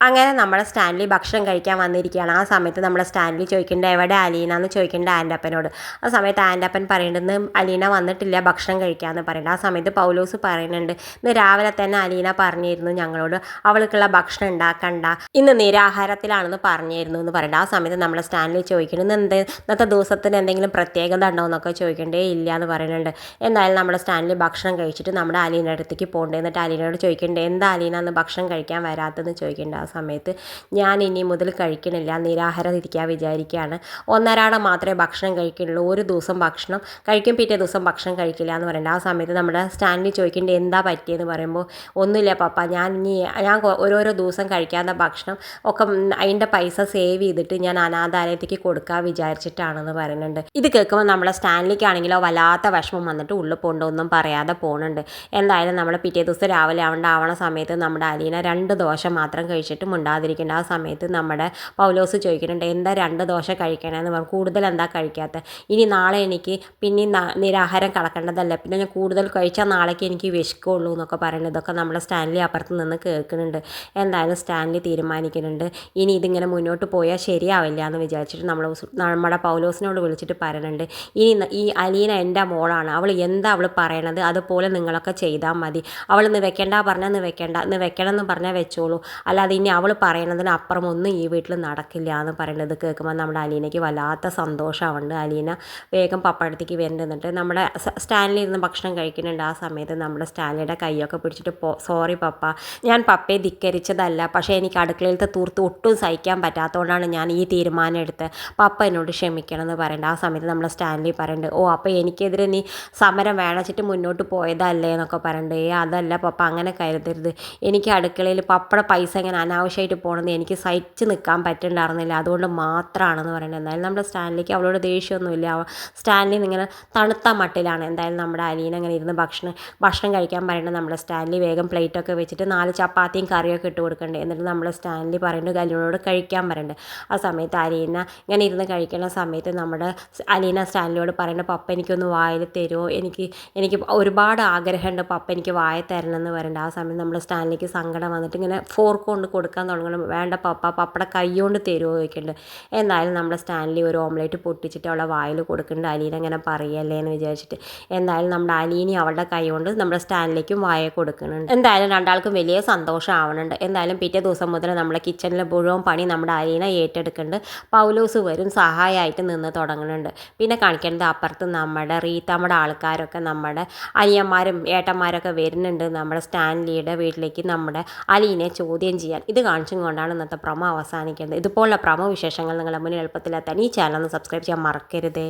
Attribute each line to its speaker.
Speaker 1: അങ്ങനെ നമ്മുടെ സ്റ്റാൻലി ഭക്ഷണം കഴിക്കാൻ വന്നിരിക്കുകയാണ്. ആ സമയത്ത് നമ്മുടെ സ്റ്റാൻലി ചോദിക്കേണ്ടത് എവിടെ അലീന എന്ന് ചോദിക്കേണ്ട ആൻ്റപ്പനോട്. ആ സമയത്ത് ആൻ്റപ്പൻ പറയുന്നത് അലീന വന്നിട്ടില്ല, ഭക്ഷണം കഴിക്കാമെന്ന് പറയുന്നത്. ആ സമയത്ത് പൗലോസ് പറയുന്നുണ്ട്, ഇന്ന് രാവിലെ തന്നെ അലീന പറഞ്ഞിരുന്നു ഞങ്ങളോട് അവൾക്കുള്ള ഭക്ഷണം ഉണ്ടാക്കണ്ട, ഇന്ന് നിരാഹാരത്തിലാണെന്ന് പറഞ്ഞിരുന്നു എന്ന് പറയുന്നത്. ആ സമയത്ത് നമ്മുടെ സ്റ്റാൻലി ചോദിക്കുന്നത് ഇന്നത്തെ ദിവസത്തിന് എന്തെങ്കിലും പ്രത്യേകത ഉണ്ടോ എന്നൊക്കെ ചോദിക്കേണ്ടേ ഇല്ല എന്ന് പറയുന്നുണ്ട്. എന്തായാലും നമ്മുടെ സ്റ്റാൻലി ഭക്ഷണം കഴിച്ചിട്ട് നമ്മുടെ അലീനയുടെ അടുത്തേക്ക് പോകേണ്ടത്. എന്നിട്ട് അലീനയോട് ചോദിക്കേണ്ടത് എന്താ അലീന എന്ന് ഭക്ഷണം കഴിക്കാൻ വരാത്തതെന്ന് ചോദിക്കേണ്ടത്. ആ സമയത്ത് ഞാൻ ഇനി മുതൽ കഴിക്കണില്ല, നിരാഹാരം ഇരിക്കാൻ വിചാരിക്കുകയാണ്, ഒന്നരാടം മാത്രമേ ഭക്ഷണം കഴിക്കുന്നുള്ളൂ, ഒരു ദിവസം ഭക്ഷണം കഴിക്കും പിറ്റേ ദിവസം ഭക്ഷണം കഴിക്കില്ല എന്ന് പറയുന്നത്. ആ സമയത്ത് നമ്മുടെ സ്റ്റാൻലി ചോദിക്കേണ്ടത് എന്താ പറ്റിയെന്ന് പറയുമ്പോൾ ഒന്നുമില്ല പപ്പ, ഞാൻ ഓരോരോ ദിവസം കഴിക്കാത്ത ഭക്ഷണം ഒക്കെ അതിൻ്റെ പൈസ സേവ് ചെയ്തിട്ട് ഞാൻ അനാഥാലയത്തേക്ക് കൊടുക്കാൻ വിചാരിച്ചിട്ടാണെന്ന് പറയുന്നുണ്ട്. ഇത് കേൾക്കുമ്പോൾ നമ്മുടെ സ്റ്റാൻലിക്കാണെങ്കിലോ വല്ലാത്ത വിഷമം വന്നിട്ട് ഉള്ളിൽ പോകണ്ടൊന്നും പറയാതെ പോകുന്നുണ്ട്. എന്തായാലും നമ്മൾ പിറ്റേ ദിവസം രാവിലെ ആവണ സമയത്ത് നമ്മുടെ അലീന 2 ദോശ മാത്രം കഴിച്ചിട്ട് ഉണ്ടാതിരിക്കേണ്ട. ആ സമയത്ത് നമ്മുടെ പൗലോസ് ചോദിക്കുന്നുണ്ട് എന്താ 2 ദോശ കഴിക്കണമെന്ന് പറഞ്ഞു, കൂടുതൽ എന്താ കഴിക്കാത്ത, ഇനി നാളെ എനിക്ക് പിന്നെ നിരാഹാരം കളക്കേണ്ടതല്ല, പിന്നെ ഞാൻ കൂടുതൽ കഴിച്ചാൽ നാളേക്ക് എനിക്ക് വിശക്കുള്ളൂ എന്നൊക്കെ പറയുന്നത്. ഇതൊക്കെ നമ്മുടെ സ്റ്റാൻലി അപ്പുറത്ത് നിന്ന് കേൾക്കുന്നുണ്ട്. എന്തായാലും സ്റ്റാൻലി തീരുമാനിക്കുന്നുണ്ട് ഇനി ഇതിങ്ങനെ മുന്നോട്ട് പോയാൽ ശരിയാവില്ല എന്ന് വിചാരിച്ചിട്ട് നമ്മുടെ പൗലോസിനോട് വിളിച്ചിട്ട് പറയുന്നുണ്ട്, ഇനി ഈ അലീന എൻ്റെ മോളാണ്, അവൾ എന്താ അവൾ പറയണത് അതുപോലെ നിങ്ങളൊക്കെ ചെയ്താൽ മതി, അവൾ ഇന്ന് വെക്കേണ്ട പറഞ്ഞാൽ ഇന്ന് വെക്കണം എന്ന് പറഞ്ഞാൽ വെച്ചോളൂ, അല്ലാതെ ഇനി അവൾ പറയുന്നതിന് അപ്പുറം ഒന്നും ഈ വീട്ടിൽ നടക്കില്ല എന്ന് പറയുന്നത് കേൾക്കുമ്പോൾ നമ്മുടെ അലീനയ്ക്ക് വല്ലാത്ത സന്തോഷമുണ്ട്. അലീന വേഗം പപ്പടത്തേക്ക് വരുന്നുണ്ട്. നമ്മുടെ സ്റ്റാൻലി ഇരുന്ന് ഭക്ഷണം കഴിക്കുന്നുണ്ട്. ആ സമയത്ത് നമ്മുടെ സ്റ്റാൻലിയുടെ കൈയൊക്കെ പിടിച്ചിട്ട് സോറി പപ്പ, ഞാൻ പപ്പയെ ധിക്കരിച്ചതല്ല, പക്ഷേ എനിക്ക് അടുക്കളയിലത്തെ തൂർത്ത് ഒട്ടും സഹിക്കാൻ പറ്റാത്തതുകൊണ്ടാണ് ഞാൻ ഈ തീരുമാനം എടുത്തത്, പപ്പ എന്നോട് ക്ഷമിക്കണം എന്ന് പറയേണ്ടത്. ആ സമയത്ത് നമ്മുടെ സ്റ്റാൻലി പറയുന്നുണ്ട്, ഓ അപ്പോൾ എനിക്കെതിരെ നീ സമരം വേണച്ചിട്ട് മുന്നോട്ട് പോയതല്ലേ എന്നൊക്കെ പറയണ്ടേ, അതല്ല പപ്പ, അങ്ങനെ കരുതരുത്, എനിക്ക് അടുക്കളയിൽ പപ്പയുടെ പൈസ ഇങ്ങനെ അനാവശ്യമായിട്ട് പോകണമെന്ന് എനിക്ക് സഹിച്ച് നിൽക്കാൻ പറ്റുന്നുണ്ടായിരുന്നില്ല, അതുകൊണ്ട് മാത്രമാണെന്ന് പറയുന്നത്. എന്തായാലും നമ്മുടെ സ്റ്റാൻലിക്ക് അവളോട് ദേഷ്യമൊന്നുമില്ല, സ്റ്റാൻലി ഇങ്ങനെ തണുത്ത മട്ടിലാണ്. എന്തായാലും നമ്മുടെ അലീന ഇങ്ങനെ ഇരുന്ന് ഭക്ഷണം കഴിക്കാൻ പറയുന്നത്. നമ്മുടെ സ്റ്റാൻലി വേഗം പ്ലേറ്റൊക്കെ വെച്ചിട്ട് 4 ചപ്പാത്തിയും കറിയൊക്കെ ഇട്ട് കൊടുക്കണ്ടേ. എന്നിട്ട് നമ്മുടെ സ്റ്റാൻലി പറയുന്നത് അലീനോട് കഴിക്കാൻ പറയുന്നുണ്ട്. ആ സമയത്ത് അലീന ഇങ്ങനെ ഇരുന്ന് കഴിക്കുന്ന സമയത്ത് നമ്മുടെ അലീന സ്റ്റാൻലിയോട് പറയുന്നത്, പപ്പ എനിക്കൊന്ന് വായിൽ തരുമോ, എനിക്ക് ഒരുപാട് ആഗ്രഹമുണ്ട് പപ്പ എനിക്ക് വായ തരണം എന്ന് പറയുന്നുണ്ട്. ആ സമയത്ത് നമ്മുടെ സ്റ്റാൻലിക്ക് സങ്കടം വന്നിട്ട് ഇങ്ങനെ ഫോർക്ക് കൊണ്ട് കൊടുക്കാൻ തുടങ്ങണം, വേണ്ട പപ്പ, പപ്പയുടെ കൈ കൊണ്ട് തരുമോ ചോദിക്കുന്നുണ്ട്. എന്തായാലും നമ്മുടെ സ്റ്റാൻലി ഒരു ഓംലേറ്റ് പൊട്ടിച്ചിട്ട് അവളെ വായിൽ കൊടുക്കുന്നുണ്ട്, അലീന ഇങ്ങനെ പറയല്ലേ എന്ന് വിചാരിച്ചിട്ട്. എന്തായാലും നമ്മുടെ അലീനി അവളുടെ കൈ കൊണ്ട് നമ്മുടെ സ്റ്റാൻലിക്കും വായ കൊടുക്കുന്നുണ്ട്. എന്തായാലും രണ്ടാൾക്കും വലിയ സന്തോഷമാവുന്നുണ്ട്. എന്തായാലും പിറ്റേ ദിവസം മുതൽ നമ്മുടെ കിച്ചണിൽ മുഴുവൻ പണി നമ്മുടെ അലീന ഏറ്റെടുക്കുന്നുണ്ട്. പൗലോസ് വരും സഹായമായിട്ട് നിന്ന് തുടങ്ങുന്നുണ്ട്. പിന്നെ കാണിക്കേണ്ടത് അപ്പുറത്ത് നമ്മുടെ ആൾക്കാരൊക്കെ നമ്മുടെ അനിയന്മാരും ഏട്ടന്മാരൊക്കെ വരുന്നുണ്ട് നമ്മുടെ സ്റ്റാൻലിയുടെ വീട്ടിലേക്ക് നമ്മുടെ അലീനെ ചോദ്യം ചെയ്യാൻ. ഇത് കാണിച്ചും കൊണ്ടാണ് ഇന്നത്തെ പ്രൊമോ അവസാനിക്കുന്നത്. ഇതുപോലുള്ള പ്രൊമോ വിശേഷങ്ങൾ നിങ്ങളുടെ മുന്നിൽ എളുപ്പത്തിലെത്താൻ ഈ ചാനൽ ഒന്ന് സബ്സ്ക്രൈബ് ചെയ്യാൻ മറക്കരുതേ.